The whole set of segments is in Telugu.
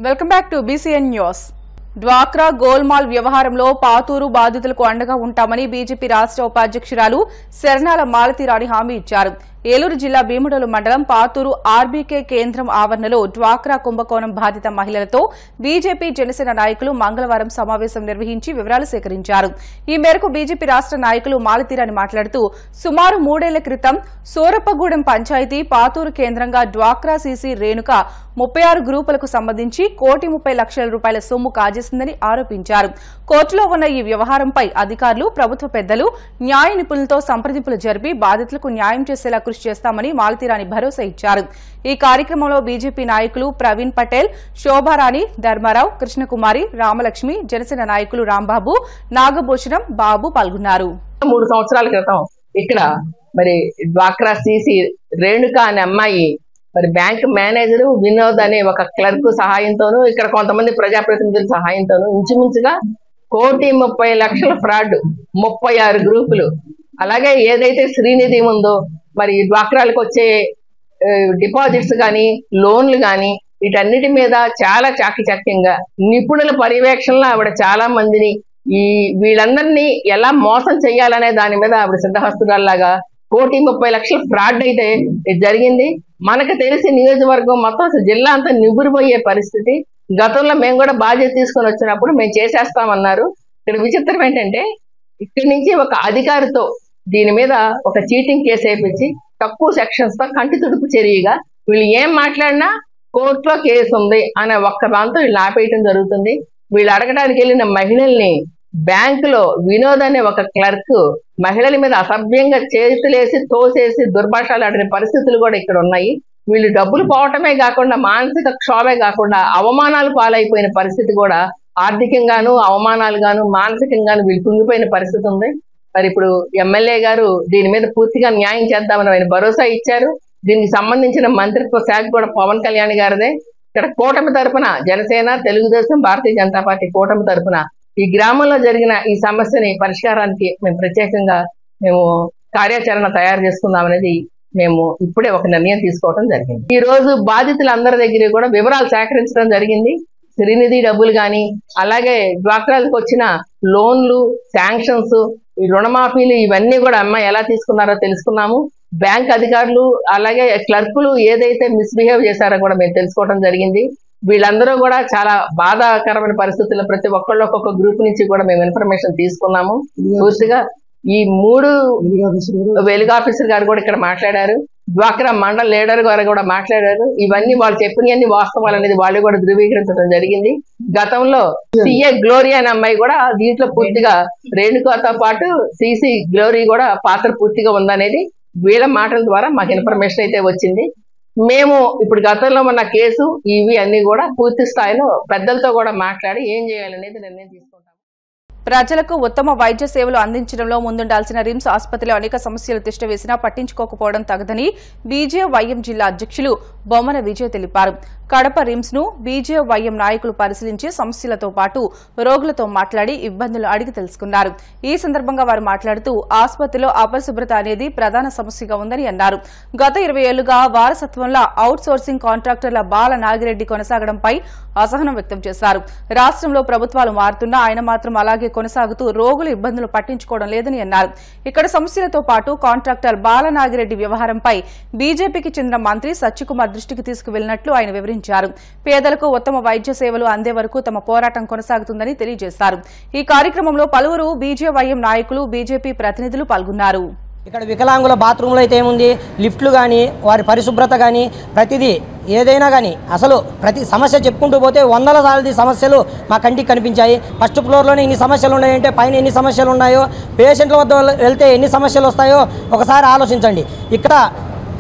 Welcome back to BCN news. డ్వాక్రా గోల్మాల్ వ్యవహారంలో పాతూరు బాధితులకు అండగా ఉంటామని బీజేపీ రాష్ట్ర ఉపాధ్యక్షురాలు శరణాల మాలతీరాణి హామీ ఇచ్చారు. ఏలూరు జిల్లా భీముడోలు మండలం పాతూరు ఆర్బీకే కేంద్రం ఆవరణలో డ్వాక్రా కుంభకోణం బాధిత మహిళలతో బీజేపీ జనసేన నాయకులు మంగళవారం సమావేశం నిర్వహించి వివరాలు సేకరించారు. ఈ మేరకు బీజేపీ రాష్ట్ర నాయకులు మాలతీరాణి మాట్లాడుతూ సుమారు 3 ఏళ్ల క్రితం సూరప్పగూడెం పంచాయతీ పాతూరు కేంద్రంగా డ్వాక్రా సీసీ రేణుక 36 గ్రూపులకు సంబంధించి ₹1,30,00,000 సొమ్ము కాజేసిందని ఆరోపించారు. కోర్టులో ఉన్న ఈ వ్యవహారంపై అధికారులు, ప్రభుత్వ పెద్దలు, న్యాయ నిపుణులతో సంప్రదింపులు జరిపి బాధితులకు న్యాయం చేసేలా కృషి చేస్తామని మాలతీరాణి భరోసా ఇచ్చారు. ఈ కార్యక్రమంలో బీజేపీ నాయకులు ప్రవీణ్ పటేల్, శోభారాణి, ధర్మారావు, కృష్ణకుమారి, రామలక్ష్మి, జనసేన నాయకులు రాంబాబు, నాగభూషణం, బాబు పాల్గొన్నారు. 3 సంవత్సరాల క్రితం ఇక్కడ మరి డ్వాక్రా సీసీ రేణుక అనే అమ్మాయి మరి బ్యాంక్ మేనేజర్ వినోద్ అనే ఒక క్లర్క్ సహాయంతోనూ ఇక్కడ కొంతమంది ప్రజాప్రతినిధుల సహాయంతోనూ ఇంచుమించుగా ₹1,30,00,000 ఫ్రాడ్, 36 గ్రూపులు, అలాగే ఏదైతే శ్రీనిధి ఉందో మరి డ్వాక్రాలకు వచ్చే డిపాజిట్స్ కానీ లోన్లు కానీ వీటన్నిటి మీద చాలా చాకచక్యంగా నిపుణుల పర్యవేక్షణలో ఆవిడ చాలా మందిని వీళ్ళందరినీ ఎలా మోసం చేయాలనే దాని మీద ఆవిడ సిద్ధహస్తురాల్లాగా ₹1,30,00,000 ఫ్రాడ్ అయితే జరిగింది. మనకు తెలిసి నియోజకవర్గం మొత్తం జిల్లా అంతా నిబురుపోయే పరిస్థితి. గతంలో మేము కూడా బాధ్యత తీసుకొని వచ్చినప్పుడు మేము చేసేస్తామన్నారు. ఇక్కడ విచిత్రం ఏంటంటే ఇక్కడి నుంచి ఒక అధికారితో దీని మీద ఒక చీటింగ్ కేసు వేయించి తక్కువ సెక్షన్స్ తో కంటి తుడుపు చర్యగా వీళ్ళు ఏం మాట్లాడినా కోర్టులో కేసు ఉంది అనే ఒక్క దాంతో వీళ్ళు ఆపేయటం జరుగుతుంది. వీళ్ళు అడగడానికి వెళ్ళిన మహిళల్ని బ్యాంకులో వినోద్ అనే ఒక క్లర్క్ మహిళల మీద అసభ్యంగా చేతులేసి తోసేసి దుర్భాషాలు ఆడిన పరిస్థితులు కూడా ఇక్కడ ఉన్నాయి. వీళ్ళు డబ్బులు పోవటమే కాకుండా మానసిక క్షోభే కాకుండా అవమానాలు పాలైపోయిన పరిస్థితి కూడా ఆర్థికంగాను అవమానాలుగాను మానసికంగాను వీళ్ళు కుంగిపోయిన పరిస్థితి ఉంది. మరి ఇప్పుడు ఎమ్మెల్యే గారు దీని మీద పూర్తిగా న్యాయం చేద్దామని ఆయన భరోసా ఇచ్చారు. దీనికి సంబంధించిన మంత్రిత్వ శాఖ కూడా పవన్ కళ్యాణ్ గారిదే. ఇక్కడ కూటమి తరపున జనసేన, తెలుగుదేశం, భారతీయ జనతా పార్టీ కూటమి తరపున ఈ గ్రామంలో జరిగిన ఈ సమస్యని పరిష్కారానికి మేము ప్రత్యేకంగా కార్యాచరణ తయారు చేసుకుందాం అనేది మేము ఇప్పుడే ఒక నిర్ణయం తీసుకోవడం జరిగింది. ఈ రోజు బాధితులందరి దగ్గర కూడా వివరాలు సేకరించడం జరిగింది. శ్రీనిధి డబ్బులు కానీ అలాగే డ్వాక్రాలకు వచ్చిన లోన్లు, శాంక్షన్స్, ఈ రుణమాఫీలు ఇవన్నీ కూడా అమ్మాయి ఎలా తీసుకున్నారో తెలుసుకున్నాము. బ్యాంక్ అధికారులు అలాగే క్లర్కులు ఏదైతే మిస్బిహేవ్ చేశారో కూడా మేము తెలుసుకోవడం జరిగింది. వీళ్ళందరూ కూడా చాలా బాధాకరమైన పరిస్థితుల్లో ప్రతి ఒక్కళ్ళు ఒక్కొక్క గ్రూప్ నుంచి కూడా మేము ఇన్ఫర్మేషన్ తీసుకున్నాము. పూర్తిగా ఈ 3 వెలుగు ఆఫీసర్ గారు కూడా ఇక్కడ మాట్లాడారు. డ్వాక్రా మండల లీడర్ గారు కూడా మాట్లాడారు. ఇవన్నీ వాళ్ళు చెప్పినవన్నీ వాస్తవాలు అనేది వాళ్ళు కూడా ధృవీకరించడం జరిగింది. గతంలో సిఏ గ్లోరీ అనే అమ్మాయి కూడా దీంట్లో పూర్తిగా రేణుకతో పాటు సిసి గ్లోరీ కూడా పాత్ర పూర్తిగా ఉందనేది వీళ్ళ మాటల ద్వారా మాకు ఇన్ఫర్మేషన్ అయితే వచ్చింది. మేము ఇప్పుడు గతంలో ఉన్న కేసు ఇవి అన్ని కూడా పూర్తి స్థాయిలో పెద్దలతో కూడా మాట్లాడి ఏం చేయాలనేది నిర్ణయం తీసుకుంటాం. ప్రజలకు ఉత్తమ వైద్య సేవలు అందించడంలో ముందుండాల్సిన రిమ్స్ ఆసుపత్రిలో అనేక సమస్యలు తిష్టవేసినా పట్టించుకోకపోవడం తగదని బీజేవైఎం జిల్లా అధ్యక్షులు బొమ్మన విజయ్ తెలిపారు. కడప రిమ్స్ ను బీజేవైఎం నాయకులు పరిశీలించి సమస్యలతో పాటు రోగులతో మాట్లాడి ఇబ్బందులు అడిగి తెలుసుకున్నారు. ఈ సందర్భంగా వారు మాట్లాడుతూ ఆసుపత్రిలో అపరిశుభ్రత అనేది ప్రధాన సమస్యగా ఉందని అన్నారు. గత 20 ఏళ్లుగా వారసత్వంలో అవుట్ సోర్సింగ్ కాంట్రాక్టర్ల బాల నాగిరెడ్డి కొనసాగడంపై అసహనం వ్యక్తం చేశారు. రాష్ట్రంలో ప్రభుత్వాలు మారుతున్నా ఆయన మాత్రం అలాగే కొనసాగుతూ రోగులు ఇబ్బందులు పట్టించుకోవడం లేదని అన్నారు. ఇక్కడ సమస్యలతో పాటు కాంట్రాక్టర్ బాల నాగిరెడ్డి వ్యవహారంపై బీజేపీకి చెందిన మంత్రి సత్యకుమార్ దృష్టికి తీసుకువెళ్లినట్లు ఆయన వివరించారు. పేదలకు ఉత్తమ వైద్య సేవలు అందే వరకు తమ పోరాటం కొనసాగుతుందని తెలియజేశారు. ఈ కార్యక్రమంలో పలువురు బీజేవైఎం నాయకులు, బీజేపీ ప్రతినిధులు పాల్గొన్నారు. ఇక్కడ వికలాంగుల బాత్రూంలో అయితే ఏముంది, లిఫ్ట్లు కానీ వారి పరిశుభ్రత కానీ ప్రతిదీ ఏదైనా కానీ అసలు ప్రతి సమస్య చెప్పుకుంటూ పోతే 100ల సార్లు సమస్యలు మా కంటికి కనిపించాయి. ఫస్ట్ ఫ్లోర్లోనే ఇన్ని సమస్యలు ఉన్నాయంటే పైన ఎన్ని సమస్యలు ఉన్నాయో, పేషెంట్ల వద్ద వెళ్తే ఎన్ని సమస్యలు వస్తాయో ఒకసారి ఆలోచించండి. ఇక్కడ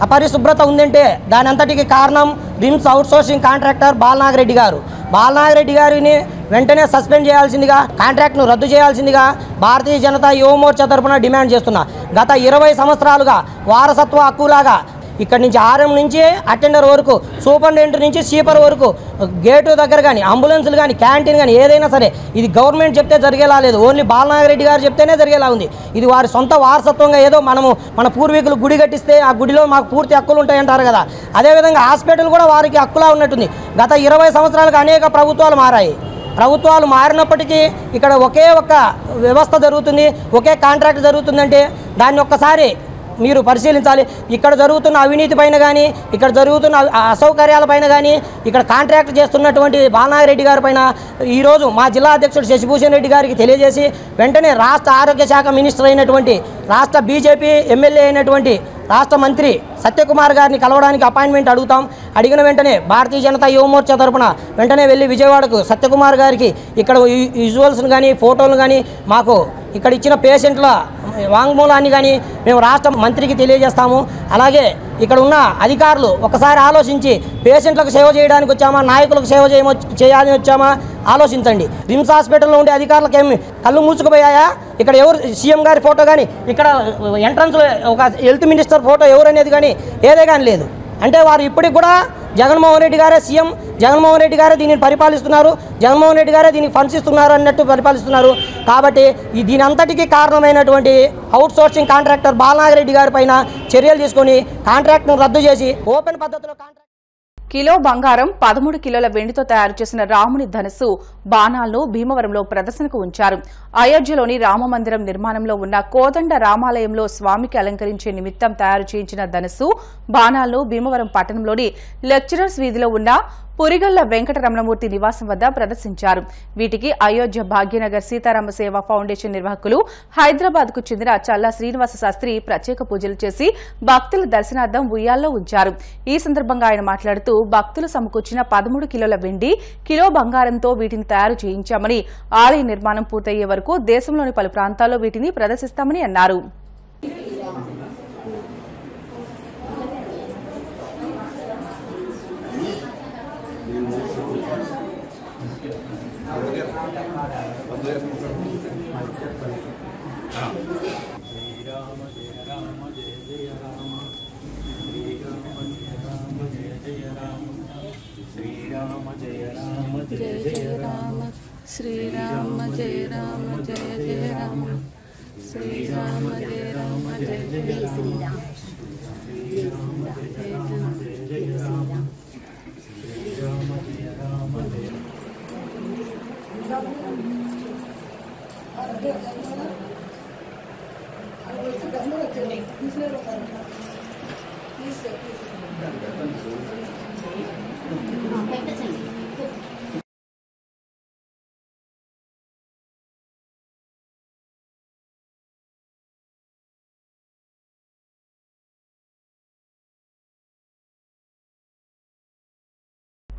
అపరిశుభ్రత ఉందంటే దాని అంతటికి కారణం రిమ్స్ అవుట్సోర్సింగ్ కాంట్రాక్టర్ బాలనాగిరెడ్డి గారు. బాలనాగిరెడ్డి గారిని వెంటనే సస్పెండ్ చేయాల్సిందిగా, కాంట్రాక్ట్ను రద్దు చేయాల్సిందిగా భారతీయ జనతా యువ మోర్చా తరఫున డిమాండ్ చేస్తున్నా. గత 20 సంవత్సరాలుగా వారసత్వ హక్కులాగా ఇక్కడ నుంచి RM నుంచి అటెండర్ వరకు, సూపరింటెండెంట్ నుంచి స్వీపర్ వరకు, గేటు దగ్గర కానీ, అంబులెన్సులు కానీ, క్యాంటీన్ కానీ ఏదైనా సరే ఇది గవర్నమెంట్ చెప్తే జరిగేలా లేదు. ఓన్లీ బాలనాగిరెడ్డి గారు చెప్తేనే జరిగేలా ఉంది. ఇది వారి సొంత వారసత్వంగా ఏదో మన పూర్వీకులు గుడి కట్టిస్తే ఆ గుడిలో మాకు పూర్తి హక్కులు ఉంటాయంటారు కదా, అదేవిధంగా హాస్పిటల్ కూడా వారికి హక్కులా ఉన్నట్టుంది. గత 20 సంవత్సరాలుగా అనేక ప్రభుత్వాలు మారాయి. ప్రభుత్వాలు మారినప్పటికీ ఇక్కడ ఒకే ఒక్క వ్యవస్థ జరుగుతుంది, ఒకే కాంట్రాక్ట్ జరుగుతుందంటే దాన్ని ఒక్కసారి మీరు పరిశీలించాలి. ఇక్కడ జరుగుతున్న అవినీతి పైన కానీ, ఇక్కడ జరుగుతున్న అసౌకర్యాల పైన కానీ, ఇక్కడ కాంట్రాక్ట్ చేస్తున్నటువంటి బాలనాగిరెడ్డి గారి పైన ఈరోజు మా జిల్లా అధ్యక్షుడు శశిభూషణ్ రెడ్డి గారికి తెలియజేసి వెంటనే రాష్ట్ర ఆరోగ్య శాఖ మినిస్టర్ అయినటువంటి, రాష్ట్ర బీజేపీ ఎమ్మెల్యే అయినటువంటి రాష్ట్ర మంత్రి సత్యకుమార్ గారిని కలవడానికి అపాయింట్మెంట్ అడుగుతాం. అడిగిన వెంటనే భారతీయ జనతా యువమోర్చా తరఫున వెంటనే వెళ్ళి విజయవాడకు సత్యకుమార్ గారికి ఇక్కడ విజువల్స్ను కానీ, ఫోటోలు కానీ, మాకు ఇక్కడ ఇచ్చిన పేషెంట్ల వాంగ్మూలాన్ని కానీ మేము రాష్ట్ర మంత్రికి తెలియజేస్తాము. అలాగే ఇక్కడ ఉన్న అధికారులు ఒకసారి ఆలోచించి పేషెంట్లకు సేవ చేయడానికి వచ్చామా, నాయకులకు సేవ చేయాలని వచ్చామా ఆలోచించండి. రిమ్స్ హాస్పిటల్లో ఉండే అధికారులకు ఏమి కళ్ళు మూసుకుపోయాయా? ఇక్కడ ఎవరు సీఎం గారి ఫోటో కానీ, ఇక్కడ ఎంట్రన్స్లో ఒక హెల్త్ మినిస్టర్ ఫోటో ఎవరు అనేది కానీ ఏదే కానీ లేదు. అంటే వారు ఇప్పటికి కూడా జగన్మోహన్ రెడ్డి గారే సీఎం, జగన్మోహన్ రెడ్డి గారే దీనిని పరిపాలిస్తున్నారు, జగన్మోహన్ రెడ్డి గారే దీనికి ఫండ్స్ ఇస్తున్నారు అన్నట్టు పరిపాలిస్తున్నారు. కాబట్టి దీని అంతటికీ కారణమైనటువంటి అవుట్ సోర్సింగ్ కాంట్రాక్టర్ బాలనాగిరెడ్డి గారి పైన చర్యలు తీసుకొని కాంట్రాక్ట్ను రద్దు చేసి ఓపెన్ పద్ధతిలో కిలో బంగారం 13 కిలోల వెండితో తయారు చేసిన రాముని ధనుస్సు బాణాలను భీమవరంలో ప్రదర్శనకు ఉంచారు. అయోధ్యలోని రామమందిరం నిర్మాణంలో ఉన్న కోదండ రామాలయంలో స్వామికి అలంకరించే నిమిత్తం తయారు చేయించిన ధనుస్సు బాణాలను భీమవరం పట్టణంలోని లెక్చరర్స్ వీధిలో ఉన్న పురిగళ్ల వెంకటరమణమూర్తి నివాసం వద్ద ప్రదర్శించారు. వీటికి అయోధ్య భాగ్యనగర్ సీతారామ సేవా ఫౌండేషన్ నిర్వాహకులు, హైదరాబాద్ కు చెందిన చల్లా శ్రీనివాస శాస్త్రి ప్రత్యేక పూజలు చేసి భక్తుల దర్శనార్థం ఉయ్యాల్లో ఉంచారు. ఈ సందర్భంగా ఆయన మాట్లాడుతూ భక్తులు సమకూర్చిన 13 కిలోల వెండి, కిలో బంగారంతో వీటిని తయారు చేయించామని, ఆలయ నిర్మాణం పూర్తయ్యే వరకు దేశంలోని పలు ప్రాంతాల్లో వీటిని ప్రదర్శిస్తామని అన్నారు. శ్రీరామ జయ రామ జయ జయ రామ శ్రీరామ జయ రామ జయ జయ శ్రీరామ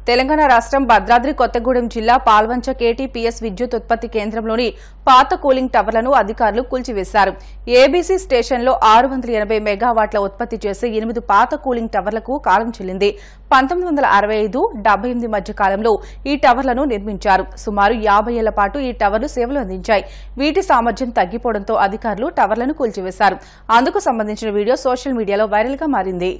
తెలంగాణ రాష్ట్రం భద్రాద్రి కొత్తగూడెం జిల్లా పాల్వంచ KTPS విద్యుత్ ఉత్పత్తి కేంద్రంలోని పాత కూలింగ్ టవర్లను అధికారులు కూల్చివేశారు. ఏబీసీ స్టేషన్లో 680 మెగావాట్ల ఉత్పత్తి చేసే 8 పాత కూలింగ్ టవర్లకు కాలం చెల్లింది. 1965-78 మధ్య కాలంలో ఈ టవర్లను నిర్మించారు. సుమారు 50 ఏళ్ల పాటు ఈ టవర్లు సేవలు అందించాయి. వీటి సామర్థ్యం తగ్గిపోవడంతో అధికారులు టవర్లను కూల్చివేశారు. అందుకు సంబంధించిన వీడియో సోషల్ మీడియాలో వైరల్ గా మారింది.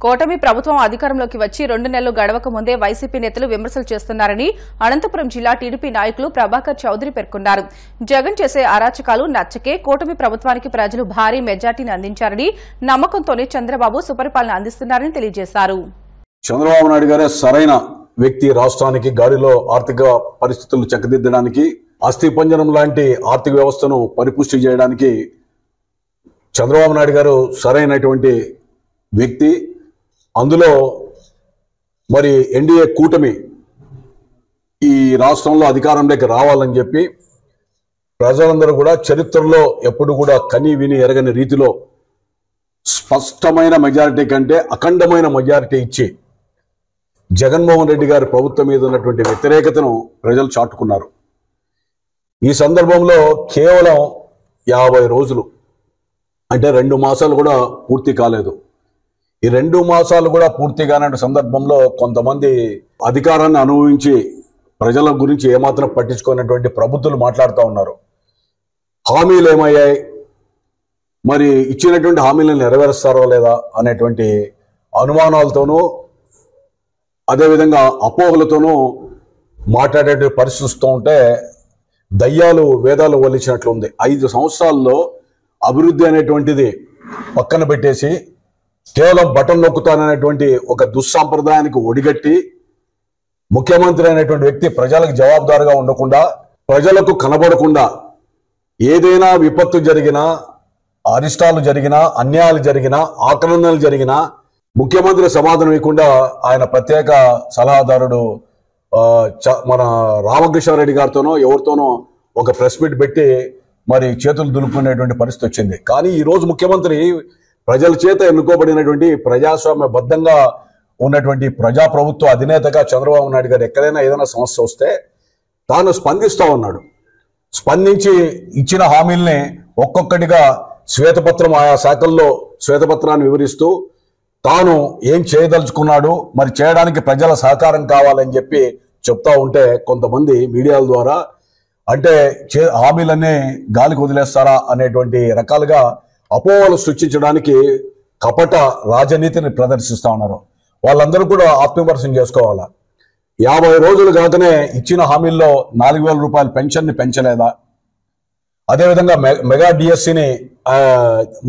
కూటమి ప్రభుత్వం అధికారంలోకి వచ్చి 2 నెలలు గడవక ముందే వైసీపీ నేతలు విమర్శలు చేస్తున్నారని అనంతపురం జిల్లా టీడీపీ నాయకులు ప్రభాకర్ చౌదరి పేర్కొన్నారు. జగన్ చేసే అరాచకాలు నచ్చకే కూటమి ప్రభుత్వానికి ప్రజలు భారీ మెజార్టీని అందించారని, నమ్మకంతోనే చంద్రబాబు సుపరిపాలన అందిస్తున్నారని తెలియజేశారు. చంద్రబాబు నాయుడు గారే సరైన వ్యక్తి. రాష్ట్రానికి గాడిలో ఆర్థిక పరిస్థితులను చక్కదిద్దడానికి, అస్థిపంజరం లాంటి ఆర్థిక వ్యవస్థను పరిపుష్టి చేయడానికి చంద్రబాబు నాయుడు గారు సరైనటువంటి వ్యక్తి. అందులో మరి ఎన్డీఏ కూటమి ఈ రాష్ట్రంలో అధికారంలోకి రావాలని చెప్పి ప్రజలందరూ కూడా చరిత్రలో ఎప్పుడు కూడా కని విని ఎరగని రీతిలో స్పష్టమైన మెజారిటీ కంటే అఖండమైన మెజారిటీ ఇచ్చి జగన్మోహన్ రెడ్డి గారి ప్రభుత్వం మీద ఉన్నటువంటి వ్యతిరేకతను ప్రజలు చాటుకున్నారు. ఈ సందర్భంలో కేవలం 50 రోజులు అంటే 2 మాసాలు కూడా పూర్తి కాలేదు. ఈ 2 మాసాలు కూడా పూర్తి కాని సందర్భంలో కొంతమంది అధికారాన్ని అనుభవించి ప్రజల గురించి ఏమాత్రం పట్టించుకున్నటువంటి ప్రభుత్వాలు మాట్లాడుతూ ఉన్నారు. హామీలు ఏమయ్యాయి, మరి ఇచ్చినటువంటి హామీలను నెరవేరుస్తారో లేదా అనేటువంటి అనుమానాలతోనూ అదేవిధంగా అపోహలతోనూ మాట్లాడే పరిస్థితి ఉంటే దయ్యాలు వేదాలు వల్లించినట్లు ఉంది. 5 సంవత్సరాల్లో అభివృద్ధి అనేటువంటిది పక్కన పెట్టేసి కేవలం బటన్ నొక్కుతాననేటువంటి ఒక దుస్సాంప్రదాయానికి ఒడిగట్టి ముఖ్యమంత్రి అనేటువంటి వ్యక్తి ప్రజలకు జవాబుదారుగా ఉండకుండా, ప్రజలకు కనబడకుండా, ఏదైనా విపత్తు జరిగినా, అరిష్టాలు జరిగినా, అన్యాయాలు జరిగినా, ఆక్రమణలు జరిగినా ముఖ్యమంత్రి సమాధానం ఇవ్వకుండా ఆయన ప్రత్యేక సలహాదారుడు మన రామకృష్ణారెడ్డి గారితోనో ఎవరితోనో ఒక ప్రెస్ మీట్ పెట్టి మరి చేతులు దులుపుకునేటువంటి పరిస్థితి వచ్చింది. కానీ ఈరోజు ముఖ్యమంత్రి ప్రజల చేత ఎన్నుకోబడినటువంటి ప్రజాస్వామ్యబద్ధంగా ఉన్నటువంటి ప్రజాప్రభుత్వ అధినేతగా చంద్రబాబు నాయుడు గారు ఎక్కడైనా ఏదైనా సమస్య వస్తే తాను స్పందిస్తూ ఉన్నాడు. స్పందించి ఇచ్చిన హామీల్ని ఒక్కొక్కటిగా శ్వేతపత్రం, ఆయా శాఖల్లో శ్వేతపత్రాన్ని వివరిస్తూ తాను ఏం చేయదలుచుకున్నాడు, మరి చేయడానికి ప్రజల సహకారం కావాలని చెప్పి చెప్తా ఉంటే కొంతమంది మీడియాల ద్వారా అంటే హామీలన్నీ గాలికి వదిలేస్తారా అనేటువంటి రకాలుగా అపోహలు సృష్టించడానికి కపట రాజనీతిని ప్రదర్శిస్తా ఉన్నారు. వాళ్ళందరూ కూడా ఆత్మవిమర్శనం చేసుకోవాలా. 50 రోజులు కాకనే ఇచ్చిన హామీల్లో 4,000 రూపాయల పెన్షన్ని పెంచలేదా? అదేవిధంగా మెగా డిఎస్సిని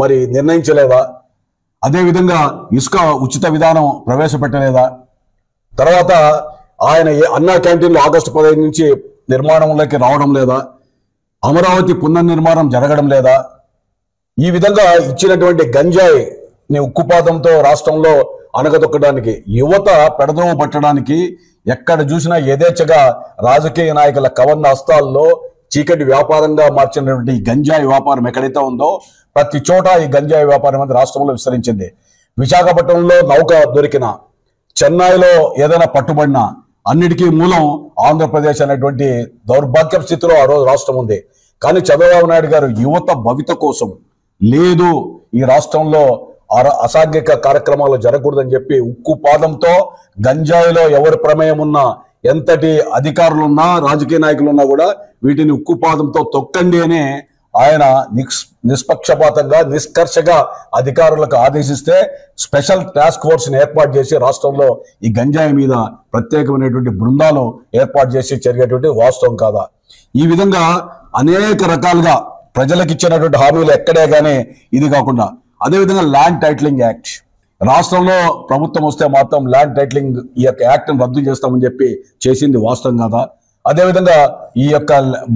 మరి నిర్ణయించలేదా? అదేవిధంగా ఇసుక ఉచిత విధానం ప్రవేశపెట్టలేదా? తర్వాత ఆయన అన్నా క్యాంటీన్లు ఆగస్టు 15 నుంచి నిర్మాణంలోకి రావడం లేదా? అమరావతి పునర్నిర్మాణం జరగడం లేదా? ఈ విధంగా ఇచ్చినటువంటి గంజాయిని ఉక్కుపాతంతో రాష్ట్రంలో అణగదొక్కడానికి, యువత పెడదోవ పట్టడానికి ఎక్కడ చూసినా యథేచ్ఛగా రాజకీయ నాయకుల కవర్ణ హస్తాల్లో చీకటి వ్యాపారంగా మార్చినటువంటి గంజాయి వ్యాపారం ఎక్కడైతే ఉందో ప్రతి చోట ఈ గంజాయి వ్యాపారం అనేది రాష్ట్రంలో విస్తరించింది. విశాఖపట్నంలో నౌక దొరికిన, చెన్నైలో ఏదైనా పట్టుబడినా అన్నిటికీ మూలం ఆంధ్రప్రదేశ్ అనేటువంటి దౌర్భాగ్య స్థితిలో ఆ రోజు రాష్ట్రం ఉంది. కానీ చంద్రబాబు నాయుడు గారు యువత భవిత కోసం లేదు, ఈ రాష్ట్రంలో అసాంఘిక కార్యక్రమాలు జరగకూడదని చెప్పి ఉక్కు పాదంతో గంజాయిలో ఎవరి ప్రమేయం ఉన్నా, ఎంతటి అధికారులున్నా, రాజకీయ నాయకులున్నా కూడా వీటిని ఉక్కు పాదంతో తొక్కండి అని ఆయన నిష్పక్షపాతంగా నిష్కర్షగా అధికారులకు ఆదేశిస్తే స్పెషల్ టాస్క్ ఫోర్స్ ని ఏర్పాటు చేసి రాష్ట్రంలో ఈ గంజాయి మీద ప్రత్యేకమైనటువంటి బృందాలు ఏర్పాటు చేసి జరిగేటువంటి వాస్తవం కాదా? ఈ విధంగా అనేక రకాలుగా ప్రజలకు ఇచ్చినటువంటి హామీలు ఎక్కడే కానీ ఇది కాకుండా, అదేవిధంగా ల్యాండ్ టైటిలింగ్ యాక్ట్ రాష్ట్రంలో ప్రభుత్వం వస్తే మాత్రం ల్యాండ్ టైటిలింగ్ ఈ యొక్క యాక్ట్ని రద్దు చేస్తామని చెప్పి చేసింది వాస్తవం కాదా? అదేవిధంగా ఈ యొక్క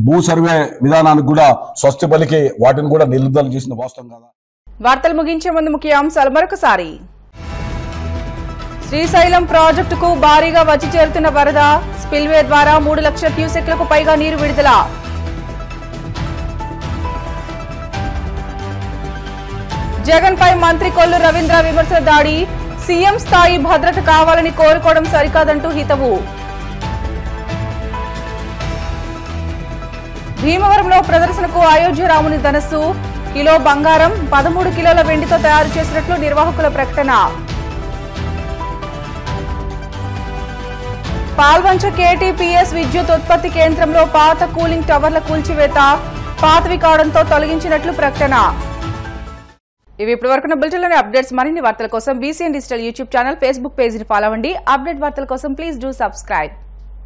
భూ సర్వే విధానానికి కూడా స్వస్తి పలికి వాటిని కూడా నిలుపుదల చేసింది వాస్తవం కాదా? వార్తలు ముగించే ముందు ముఖ్యాంశాలు మరొకసారి. శ్రీశైలం ప్రాజెక్టుకు భారీగా వచ్చి చేరుతున్న వరద, స్పిల్వే ద్వారా 3 లక్షల క్యూసెక్లకు పైగా నీరు విడుదల. జగన్ పై మంత్రి కొల్లు రవీంద్ర విమర్శల దాడి, సీఎం స్థాయి భద్రత కావాలని కోరుకోవడం సరికాదంటూ హితవు. భీమవరంలో ప్రదర్శనకు అయోధ్య రాముని ధనస్సు, కిలో బంగారం 13 కిలోల వెండితో తయారు చేసినట్లు నిర్వాహకుల ప్రకటన. పాల్వంచ కేటీపీఎస్ విద్యుత్ ఉత్పత్తి కేంద్రంలో పాత కూలింగ్ టవర్ల కూల్చివేత, పాతవి కావడంతో తొలగించినట్లు ప్రకటన. ఇవి ఇప్పటివరకున్న బులెటిన్లోని అప్డేట్స్. మరిన్ని వార్తల కోసం BCN digital YouTube channel, Facebook పేజీని ఫాలో అవ్వండి. అప్డేట్ వార్తల కోసం ప్లీజ్ డూ సబ్స్క్రైబ్.